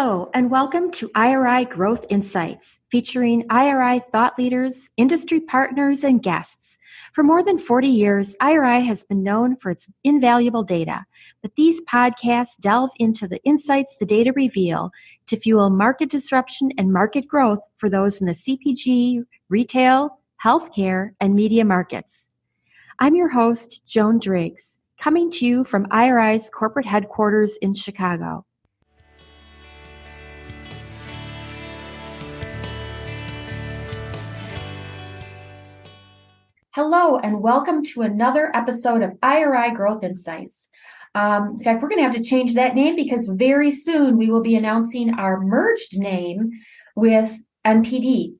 Hello, and welcome to IRI Growth Insights, featuring IRI thought leaders, industry partners, and guests. For more than 40 years, IRI has been known for its invaluable data, but these podcasts delve into the insights the data reveal to fuel market disruption and market growth for those in the CPG, retail, healthcare, and media markets. I'm your host, Joan Driggs, coming to you from IRI's corporate headquarters in Chicago. Hello, and welcome to another episode of IRI Growth Insights. In fact, we're going to have to change that name because very soon we will be announcing our merged name with NPD.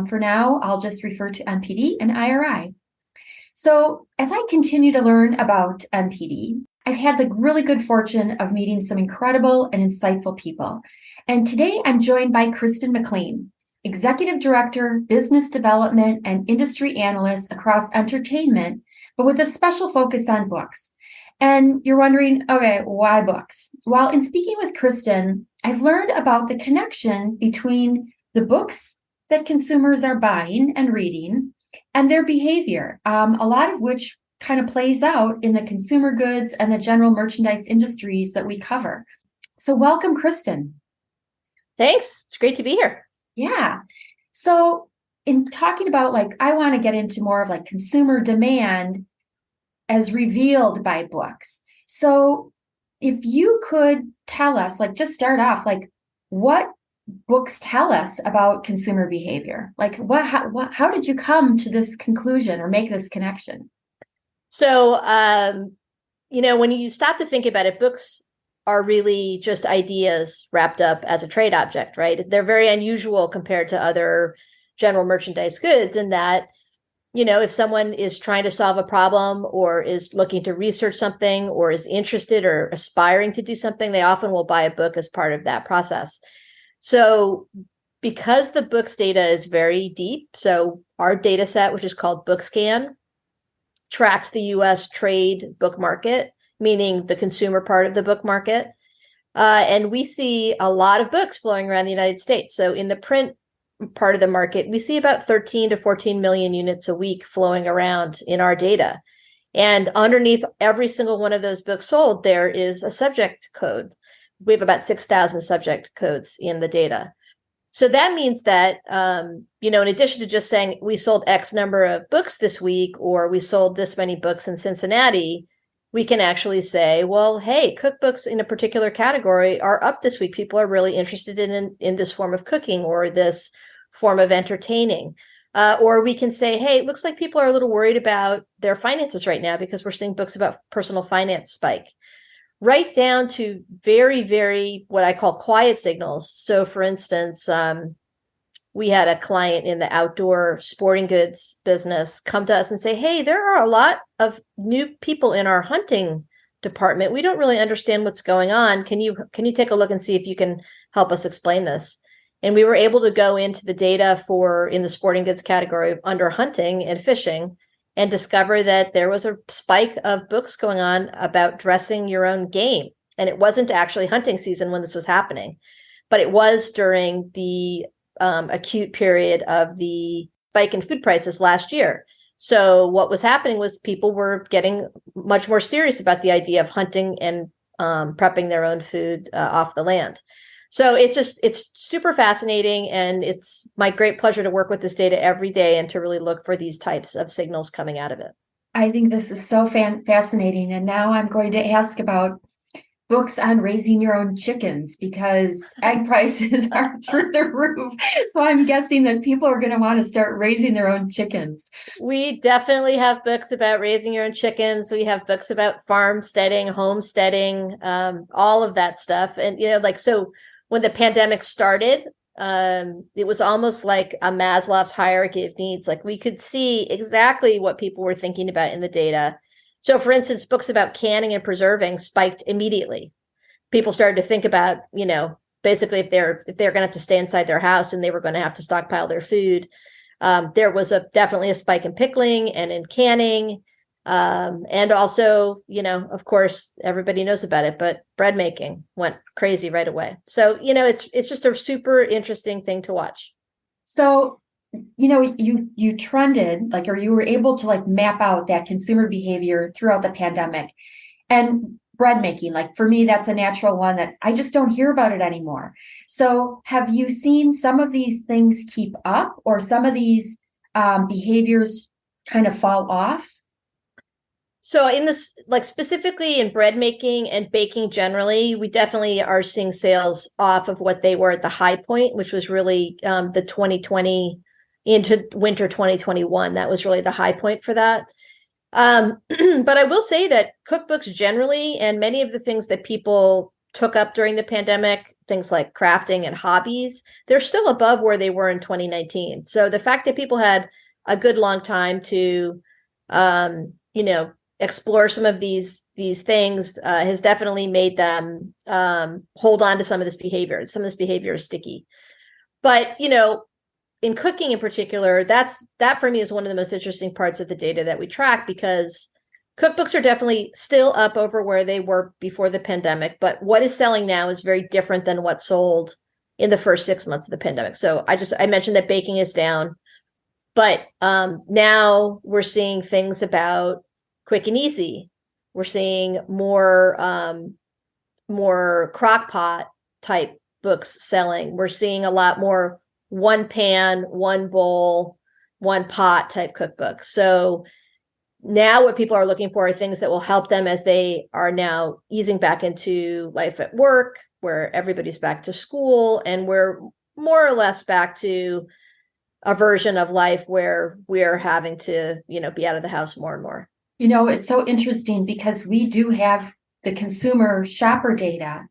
For now, I'll just refer to NPD and IRI. So as I continue to learn about NPD, I've had the really good fortune of meeting some incredible and insightful people. And today I'm joined by Kristen McLean, Executive Director, Business Development, and Industry Analyst across entertainment, but with a special focus on books. And you're wondering, okay, why books? Well, in speaking with Kristen, I've learned about the connection between the books that consumers are buying and reading and their behavior, a lot of which kind of plays out in the consumer goods and the general merchandise industries that we cover. So welcome, Kristen. Thanks. It's great to be here. Yeah. So in talking about I want to get into more of consumer demand as revealed by books. So if you could tell us, just start off, what books tell us about consumer behavior? How did you come to this conclusion or make this connection? So, when you stop to think about it, books are really just ideas wrapped up as a trade object, right? They're very unusual compared to other general merchandise goods in that, if someone is trying to solve a problem or is looking to research something or is interested or aspiring to do something, they often will buy a book as part of that process. So because the books data is very deep, so our data set, which is called BookScan, tracks the US trade book market, meaning the consumer part of the book market. And we see a lot of books flowing around the United States. So in the print part of the market, we see about 13 to 14 million units a week flowing around in our data. And underneath every single one of those books sold, there is a subject code. We have about 6,000 subject codes in the data. So that means that, in addition to just saying we sold X number of books this week, or we sold this many books in Cincinnati, we can actually say, well, hey, cookbooks in a particular category are up this week. People are really interested in this form of cooking or this form of entertaining. Or we can say, hey, it looks like people are a little worried about their finances right now because we're seeing books about personal finance spike. Right down to very, very what I call quiet signals. So for instance, we had a client in the outdoor sporting goods business come to us and say, hey, there are a lot of new people in our hunting department. We don't really understand what's going on. Can you take a look and see if you can help us explain this? And we were able to go into the data in the sporting goods category under hunting and fishing and discover that there was a spike of books going on about dressing your own game. And it wasn't actually hunting season when this was happening, but it was during the acute period of the spike in food prices last year. So what was happening was people were getting much more serious about the idea of hunting and prepping their own food off the land. So it's super fascinating, and it's my great pleasure to work with this data every day and to really look for these types of signals coming out of it. I think this is so fascinating. And now I'm going to ask about books on raising your own chickens because egg prices are through the roof. So I'm guessing that people are going to want to start raising their own chickens. We definitely have books about raising your own chickens. We have books about farmsteading, homesteading, all of that stuff. And, so when the pandemic started, it was almost like a Maslow's hierarchy of needs. We could see exactly what people were thinking about in the data. So, for instance, books about canning and preserving spiked immediately. People started to think about, basically if they're going to have to stay inside their house and they were going to have to stockpile their food. There was definitely a spike in pickling and in canning. And also, of course, everybody knows about it, but bread making went crazy right away. So, it's just a super interesting thing to watch. So, you trended like, or you were able to like map out that consumer behavior throughout the pandemic. And bread making, like for me, that's a natural one that I just don't hear about it anymore. So have you seen some of these things keep up, or some of these behaviors kind of fall off? So in this, like specifically in bread making and baking generally, we definitely are seeing sales off of what they were at the high point, which was really the 2020 into winter 2021. That was really the high point for that. But I will say that cookbooks generally, and many of the things that people took up during the pandemic, things like crafting and hobbies, they're still above where they were in 2019. So the fact that people had a good long time to, explore some of these things has definitely made them hold on to some of this behavior. Some of this behavior is sticky. But, in cooking in particular, that for me is one of the most interesting parts of the data that we track, because cookbooks are definitely still up over where they were before the pandemic, but what is selling now is very different than what sold in the first 6 months of the pandemic. So I mentioned that baking is down, but now we're seeing things about quick and easy. We're seeing more crock pot type books selling. We're seeing a lot more one pan, one bowl, one pot type cookbooks. So now what people are looking for are things that will help them as they are now easing back into life at work, where everybody's back to school, and we're more or less back to a version of life where we're having to, be out of the house more and more. It's so interesting because we do have the consumer shopper data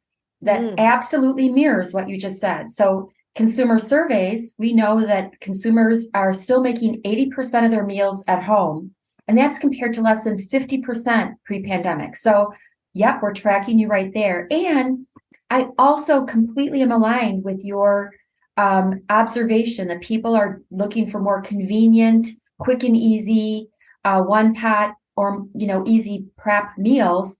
that absolutely mirrors what you just said. So consumer surveys, we know that consumers are still making 80% of their meals at home, and that's compared to less than 50% pre-pandemic. So, yep, we're tracking you right there. And I also completely am aligned with your observation that people are looking for more convenient, quick and easy, one pot or easy prep meals,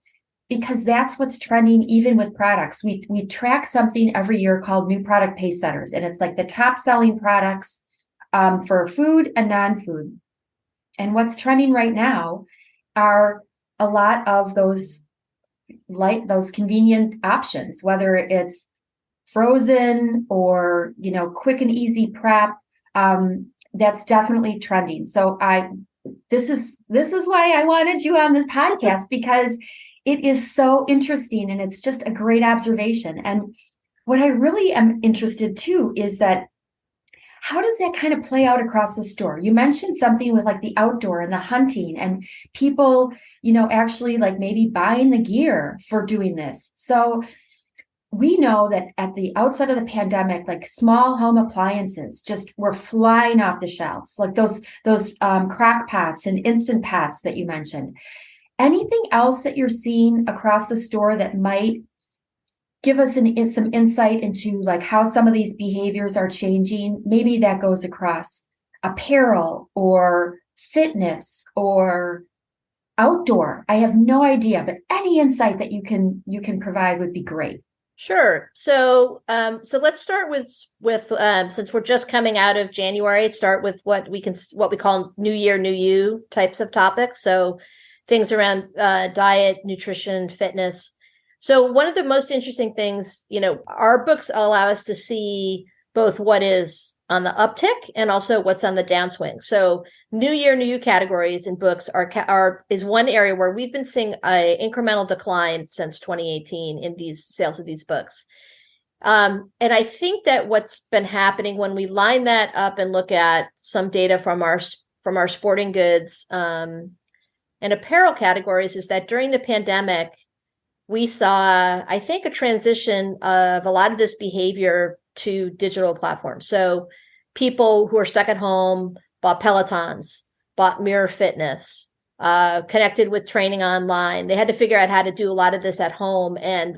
because that's what's trending even with products. We track something every year called New Product Pace Setters, and it's like the top selling products for food and non-food. And what's trending right now are a lot of those convenient options, whether it's frozen or quick and easy prep. That's definitely trending. So this is why I wanted you on this podcast, because it is so interesting and it's just a great observation. And what I really am interested too is that, how does that kind of play out across the store? You mentioned something with like the outdoor and the hunting and people, actually like maybe buying the gear for doing this. So we know that at the outset of the pandemic, like small home appliances just were flying off the shelves, like those crock pots and instant pots that you mentioned. Anything else that you're seeing across the store that might give us some insight into like how some of these behaviors are changing? Maybe that goes across apparel or fitness or outdoor. I have no idea, but any insight that you can provide would be great. Sure. So let's start with since we're just coming out of January, start with what we call New Year, New You types of topics. So things around diet, nutrition, fitness. So one of the most interesting things, our books allow us to see both what is on the uptick and also what's on the downswing. So New Year, New You categories in books is one area where we've been seeing an incremental decline since 2018 in these sales of these books. And I think that what's been happening when we line that up and look at some data from our sporting goods and apparel categories is that during the pandemic, we saw, I think, a transition of a lot of this behavior to digital platforms. So people who are stuck at home bought Pelotons, bought Mirror Fitness, connected with training online. They had to figure out how to do a lot of this at home. And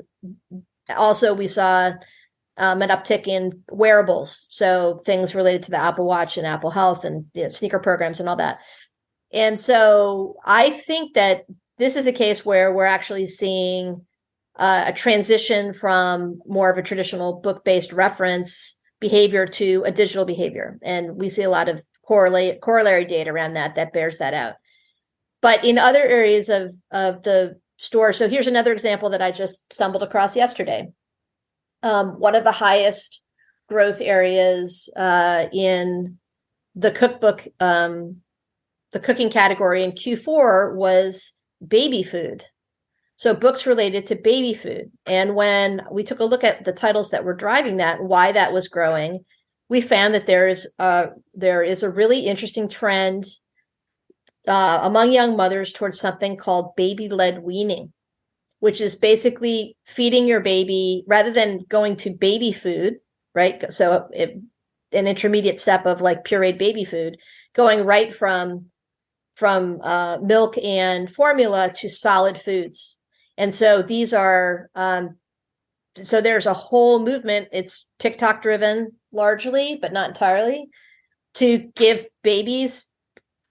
also we saw an uptick in wearables. So things related to the Apple Watch and Apple Health and sneaker programs and all that. And so I think that this is a case where we're actually seeing a transition from more of a traditional book-based reference behavior to a digital behavior. And we see a lot of corollary data around that bears that out. But in other areas of the store, so here's another example that I just stumbled across yesterday. One of the highest growth areas in the cookbook, the cooking category in Q4 was baby food. So books related to baby food. And when we took a look at the titles that were driving that, why that was growing, we found that there is a really interesting trend among young mothers towards something called baby-led weaning, which is basically feeding your baby rather than going to baby food, right? So an intermediate step of like pureed baby food, going right from milk and formula to solid foods. And so these are, so there's a whole movement. It's TikTok driven largely, but not entirely, to give babies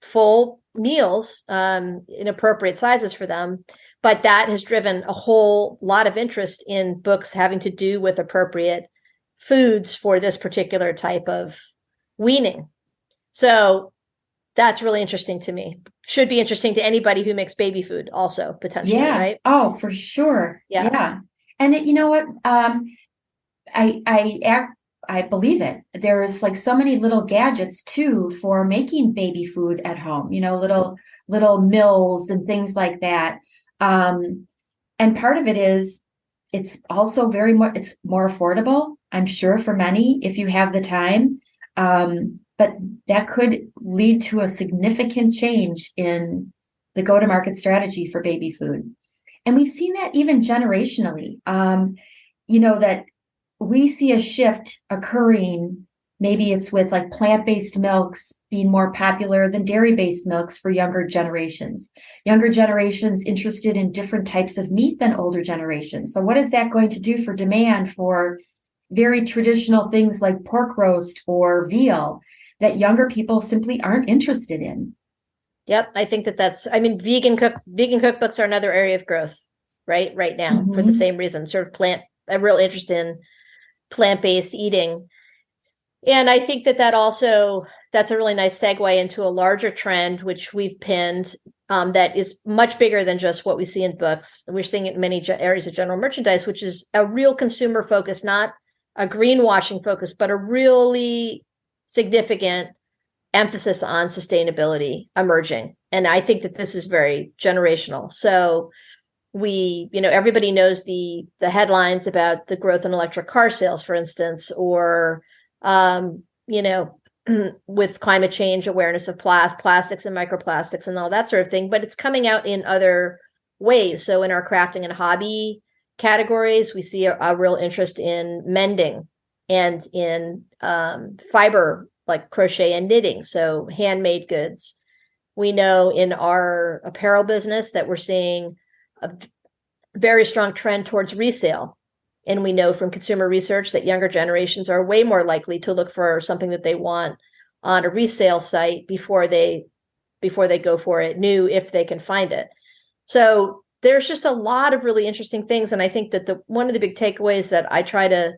full meals in appropriate sizes for them. But that has driven a whole lot of interest in books having to do with appropriate foods for this particular type of weaning. So that's really interesting to me. Should be interesting to anybody who makes baby food also, potentially, Yeah. right? Oh, for sure. Yeah. Yeah. And you know what? I believe it. There's like so many little gadgets too for making baby food at home, little mills and things like that. And part of it is it's also it's more affordable, I'm sure, for many if you have the time. But that could lead to a significant change in the go-to-market strategy for baby food. And we've seen that even generationally, that we see a shift occurring. Maybe it's with like plant-based milks being more popular than dairy-based milks for younger generations. Younger generations interested in different types of meat than older generations. So what is that going to do for demand for very traditional things like pork roast or veal that younger people simply aren't interested in? Yep. I think vegan cookbooks are another area of growth, right now, for the same reason, sort of a real interest in plant-based eating. And I think that's a really nice segue into a larger trend, which we've pinned, that is much bigger than just what we see in books. We're seeing it in many areas of general merchandise, which is a real consumer focus, not a greenwashing focus, but a really significant emphasis on sustainability emerging. And I think that this is very generational. So everybody knows the headlines about the growth in electric car sales, for instance, or, with climate change awareness of plastics and microplastics and all that sort of thing, but it's coming out in other ways. So in our crafting and hobby categories, we see a real interest in mending and in fiber, like crochet and knitting, so handmade goods. We know in our apparel business that we're seeing a very strong trend towards resale. And we know from consumer research that younger generations are way more likely to look for something that they want on a resale site before they go for it new, if they can find it. So there's just a lot of really interesting things. And I think that one of the big takeaways that I try to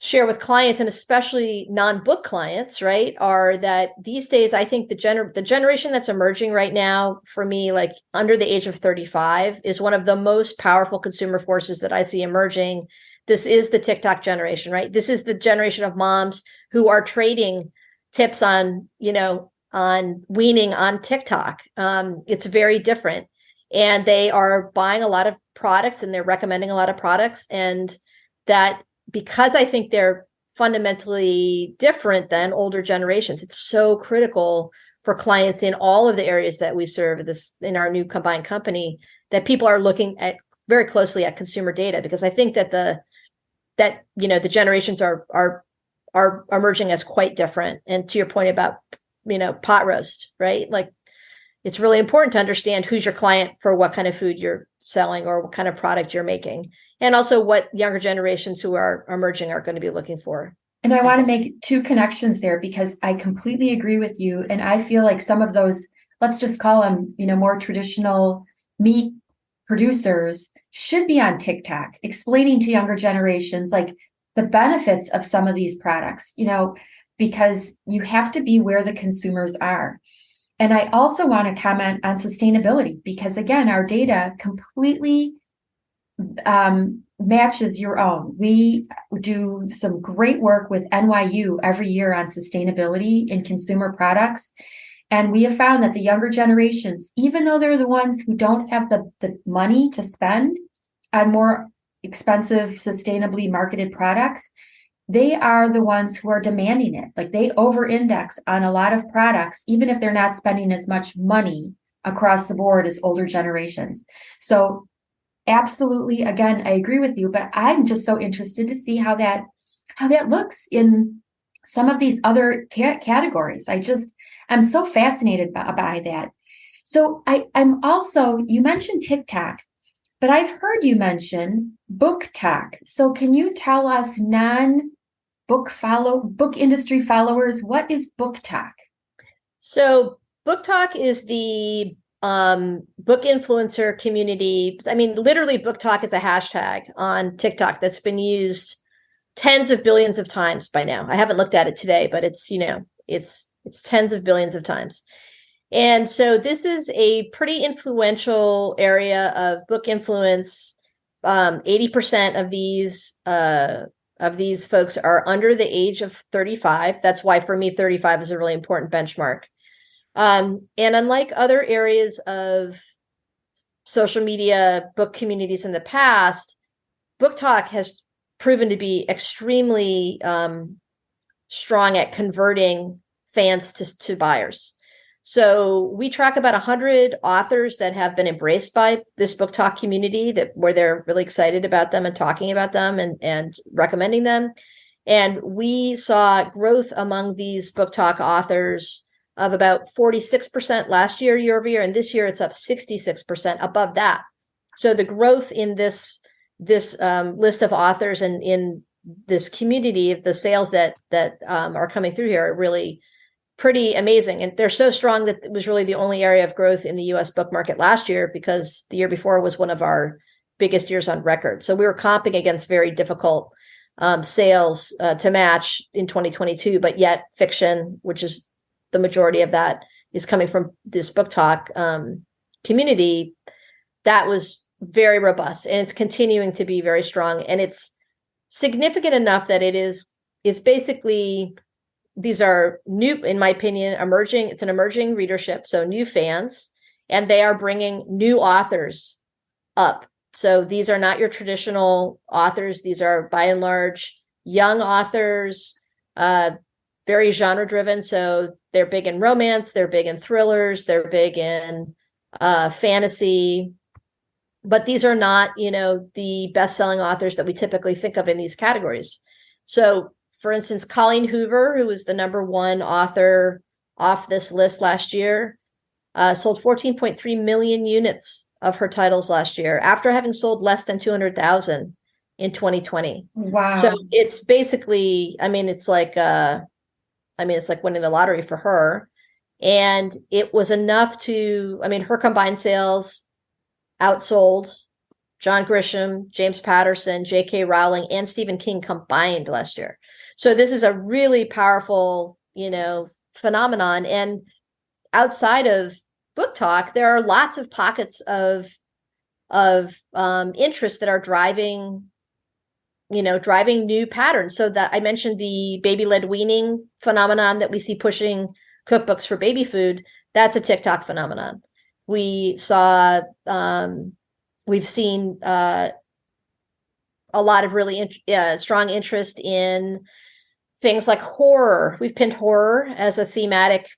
share with clients, and especially non-book clients, right, are that these days, I think the generation that's emerging right now, for me, like under the age of 35, is one of the most powerful consumer forces that I see emerging. This is the TikTok generation, right? This is the generation of moms who are trading tips on weaning on TikTok. It's very different. And they are buying a lot of products and they're recommending a lot of products. And that, because I think they're fundamentally different than older generations, it's so critical for clients in all of the areas that we serve in our new combined company, that people are looking at very closely at consumer data, because I think that the generations are emerging as quite different. And to your point about, pot roast, right? Like, it's really important to understand who's your client for what kind of food you're selling or what kind of product you're making, and also what younger generations who are emerging are going to be looking for. And I I want to think. make two connections there because I completely agree with you. And I feel like some of those, let's just call them, more traditional meat producers should be on TikTok, explaining to younger generations like the benefits of some of these products, because you have to be where the consumers are. And I also want to comment on sustainability because, again, our data completely matches your own. We do some great work with NYU every year on sustainability in consumer products. And we have found that the younger generations, even though they're the ones who don't have the money to spend on more expensive, sustainably marketed products, they are the ones who are demanding it. Like they over index on a lot of products, even if they're not spending as much money across the board as older generations. So absolutely, again, I agree with you, but I'm just so interested to see how that looks in some of these other categories. I'm so fascinated by that. So I'm also, you mentioned TikTok, but I've heard you mention book talk. So can you tell us book industry followers, what is book talk? So Book Talk is the book influencer community. I mean, literally Book Talk is a hashtag on TikTok that's been used tens of billions of times by now. I haven't looked at it today, but it's tens of billions of times. And so this is a pretty influential area of book influence. 80% of these folks are under the age of 35. That's why for me, 35 is a really important benchmark. And unlike other areas of social media book communities in the past, Book Talk has proven to be extremely strong at converting fans to buyers. So we track about 100 authors that have been embraced by this Book Talk community where they're really excited about them and talking about them and recommending them. And we saw growth among these Book Talk authors of about 46% last year, year over year. And this year it's up 66% above that. So the growth in this list of authors and in this community, the sales that are coming through here are really pretty amazing. And they're so strong that it was really the only area of growth in the US book market last year, because the year before was one of our biggest years on record. So we were comping against very difficult sales to match in 2022, but yet fiction, which is the majority of that, is coming from this Book Talk community. That was very robust, and it's continuing to be very strong. And it's significant enough that it's basically, these are new, in my opinion, it's an emerging readership, so new fans, and they are bringing new authors up. So these are not your traditional authors. These are by and large young authors, very genre driven. So they're big in romance, they're big in thrillers, they're big in fantasy, but these are not, the best-selling authors that we typically think of in these categories. So for instance, Colleen Hoover, who was the number one author off this list last year, sold 14.3 million units of her titles last year after having sold less than 200,000 in 2020. Wow. So it's basically, it's like winning the lottery for her. And it was enough to, her combined sales outsold John Grisham, James Patterson, J.K. Rowling, and Stephen King combined last year. So this is a really powerful, phenomenon. And outside of Book Talk, there are lots of pockets of interest that are driving new patterns. So that I mentioned the baby-led weaning phenomenon that we see pushing cookbooks for baby food. That's a TikTok phenomenon. We've seen a lot of really strong interest in things like horror. We've pinned horror as a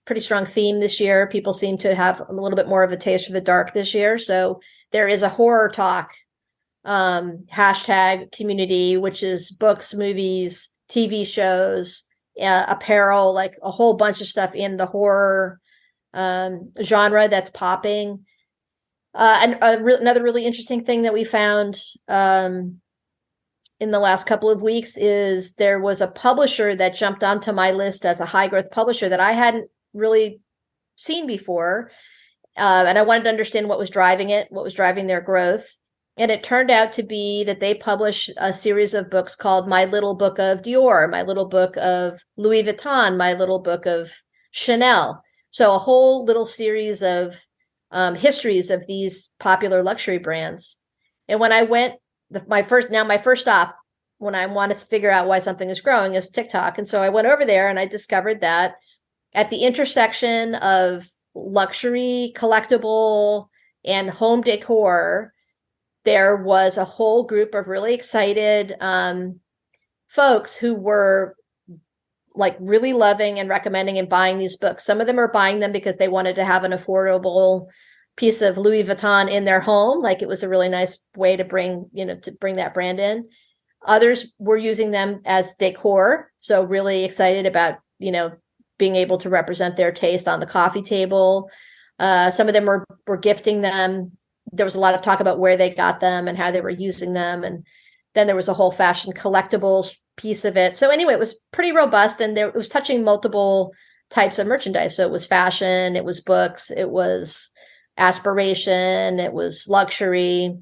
pretty strong theme this year. People seem to have a little bit more of a taste for the dark this year. So there is a horror talk hashtag community, which is books, movies, TV shows, apparel, like a whole bunch of stuff in the horror genre that's popping. And another really interesting thing that we found in the last couple of weeks is there was a publisher that jumped onto my list as a high growth publisher that I hadn't really seen before. And I wanted to understand what was driving it, what was driving their growth. And it turned out to be that they publish a series of books called My Little Book of Dior, My Little Book of Louis Vuitton, My Little Book of Chanel. So a whole little series of histories of these popular luxury brands. And when I went, my first stop when I want to figure out why something is growing is TikTok. And so I went over there and I discovered that at the intersection of luxury, collectible, and home decor, there was a whole group of really excited folks who were like really loving and recommending and buying these books. Some of them are buying them because they wanted to have an affordable piece of Louis Vuitton in their home. Like it was a really nice way to bring that brand in. Others were using them as decor. So really excited about, being able to represent their taste on the coffee table. Some of them were gifting them. There was a lot of talk about where they got them and how they were using them. And then there was a whole fashion collectibles piece of it. So anyway, it was pretty robust, and it was touching multiple types of merchandise. So it was fashion, it was books, it was aspiration, it was luxury.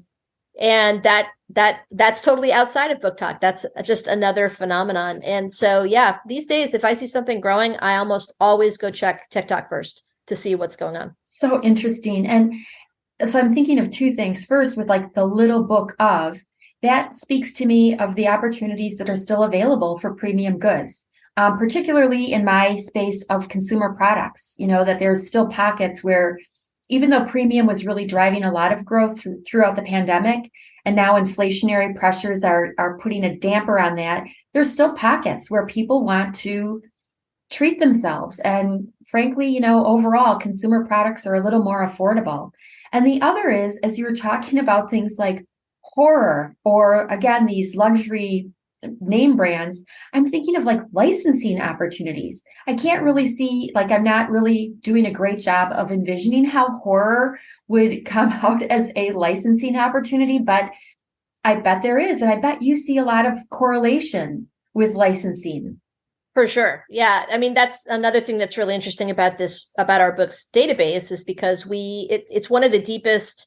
And that's totally outside of Book Talk. That's just another phenomenon. And so, yeah, these days, if I see something growing, I almost always go check TikTok first to see what's going on. So interesting. And so I'm thinking of two things. First, with like the little book of, that speaks to me of the opportunities that are still available for premium goods, particularly in my space of consumer products, that there's still pockets where even though premium was really driving a lot of growth throughout the pandemic, and now inflationary pressures are putting a damper on that, there's still pockets where people want to treat themselves. And frankly, overall, consumer products are a little more affordable. And the other is, as you were talking about things like horror, or again, these luxury name brands, I'm thinking of like licensing opportunities. I can't really see, I'm not really doing a great job of envisioning how horror would come out as a licensing opportunity, but I bet there is. And I bet you see a lot of correlation with licensing. For sure. Yeah. I mean, that's another thing that's really interesting about our books database, is because it's one of the deepest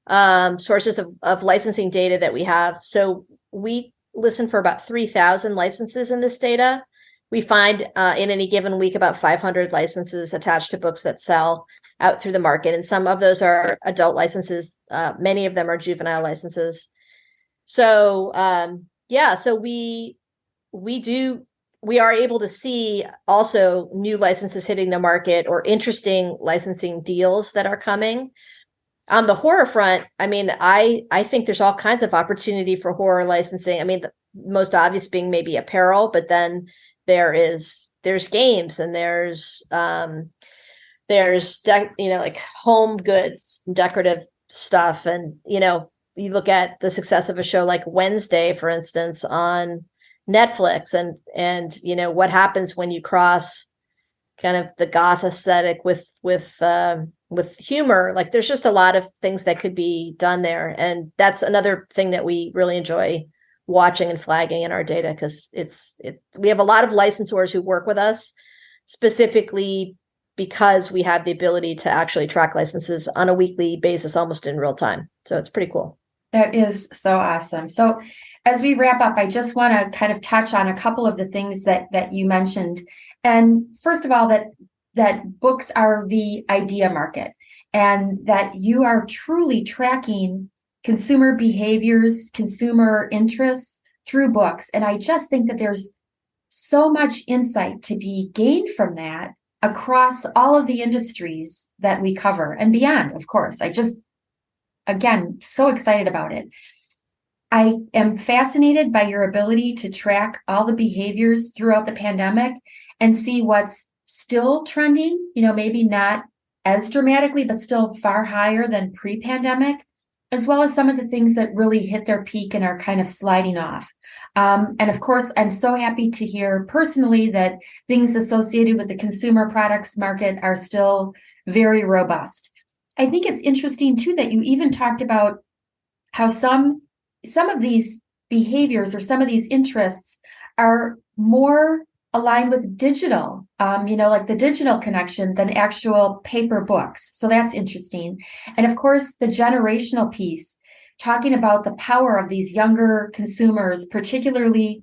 sources of licensing data that we have. So we listen for about 3,000 licenses in this data. We find in any given week about 500 licenses attached to books that sell out through the market. And some of those are adult licenses. Many of them are juvenile licenses. So so we are able to see also new licenses hitting the market or interesting licensing deals that are coming. On the horror front, I mean, I think there's all kinds of opportunity for horror licensing. I mean, the most obvious being maybe apparel, but then there's games, and there's like home goods, decorative stuff. And, you look at the success of a show like Wednesday, for instance, on Netflix, and what happens when you cross kind of the goth aesthetic with humor. Like there's just a lot of things that could be done there. And that's another thing that we really enjoy watching and flagging in our data, because we have a lot of licensors who work with us specifically because we have the ability to actually track licenses on a weekly basis, almost in real time. So it's pretty cool. That is so awesome. So as we wrap up, I just want to kind of touch on a couple of the things that you mentioned. And first of all, that books are the idea market, and that you are truly tracking consumer behaviors, consumer interests through books. And I just think that there's so much insight to be gained from that across all of the industries that we cover and beyond, of course. Again, so excited about it. I am fascinated by your ability to track all the behaviors throughout the pandemic and see what's still trending, maybe not as dramatically, but still far higher than pre-pandemic, as well as some of the things that really hit their peak and are kind of sliding off. And of course, I'm so happy to hear personally that things associated with the consumer products market are still very robust. I think it's interesting too that you even talked about how some of these behaviors or some of these interests are more aligned with digital, like the digital connection than actual paper books. So that's interesting. And of course, the generational piece, talking about the power of these younger consumers, particularly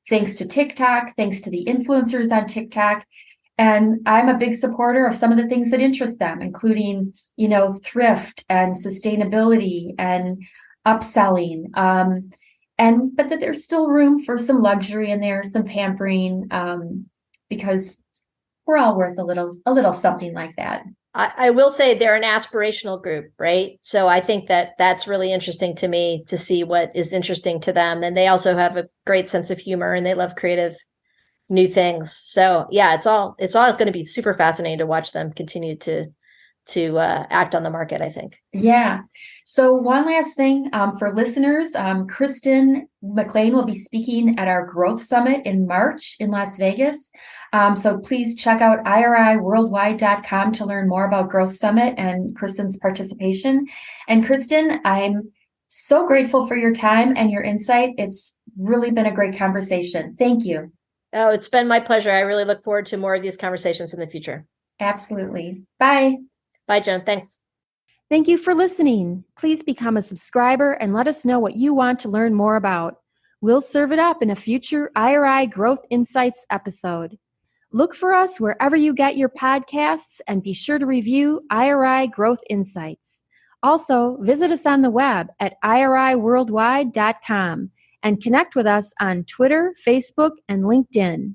thanks to TikTok, thanks to the influencers on TikTok. And I'm a big supporter of some of the things that interest them, including, thrift and sustainability and upselling. But that there's still room for some luxury in there, some pampering, because we're all worth a little something like that. I will say they're an aspirational group, right? So I think that that's really interesting to me to see what is interesting to them. And they also have a great sense of humor and they love creative new things. So yeah, it's all going to be super fascinating to watch them continue to act on the market, I think. Yeah. So one last thing for listeners, Kristen McLean will be speaking at our Growth Summit in March in Las Vegas. So please check out iriworldwide.com to learn more about Growth Summit and Kristen's participation. And Kristen, I'm so grateful for your time and your insight. It's really been a great conversation. Thank you. Oh, it's been my pleasure. I really look forward to more of these conversations in the future. Absolutely. Bye. Bye, Joan. Thanks. Thank you for listening. Please become a subscriber and let us know what you want to learn more about. We'll serve it up in a future IRI Growth Insights episode. Look for us wherever you get your podcasts and be sure to review IRI Growth Insights. Also, visit us on the web at iriworldwide.com and connect with us on Twitter, Facebook, and LinkedIn.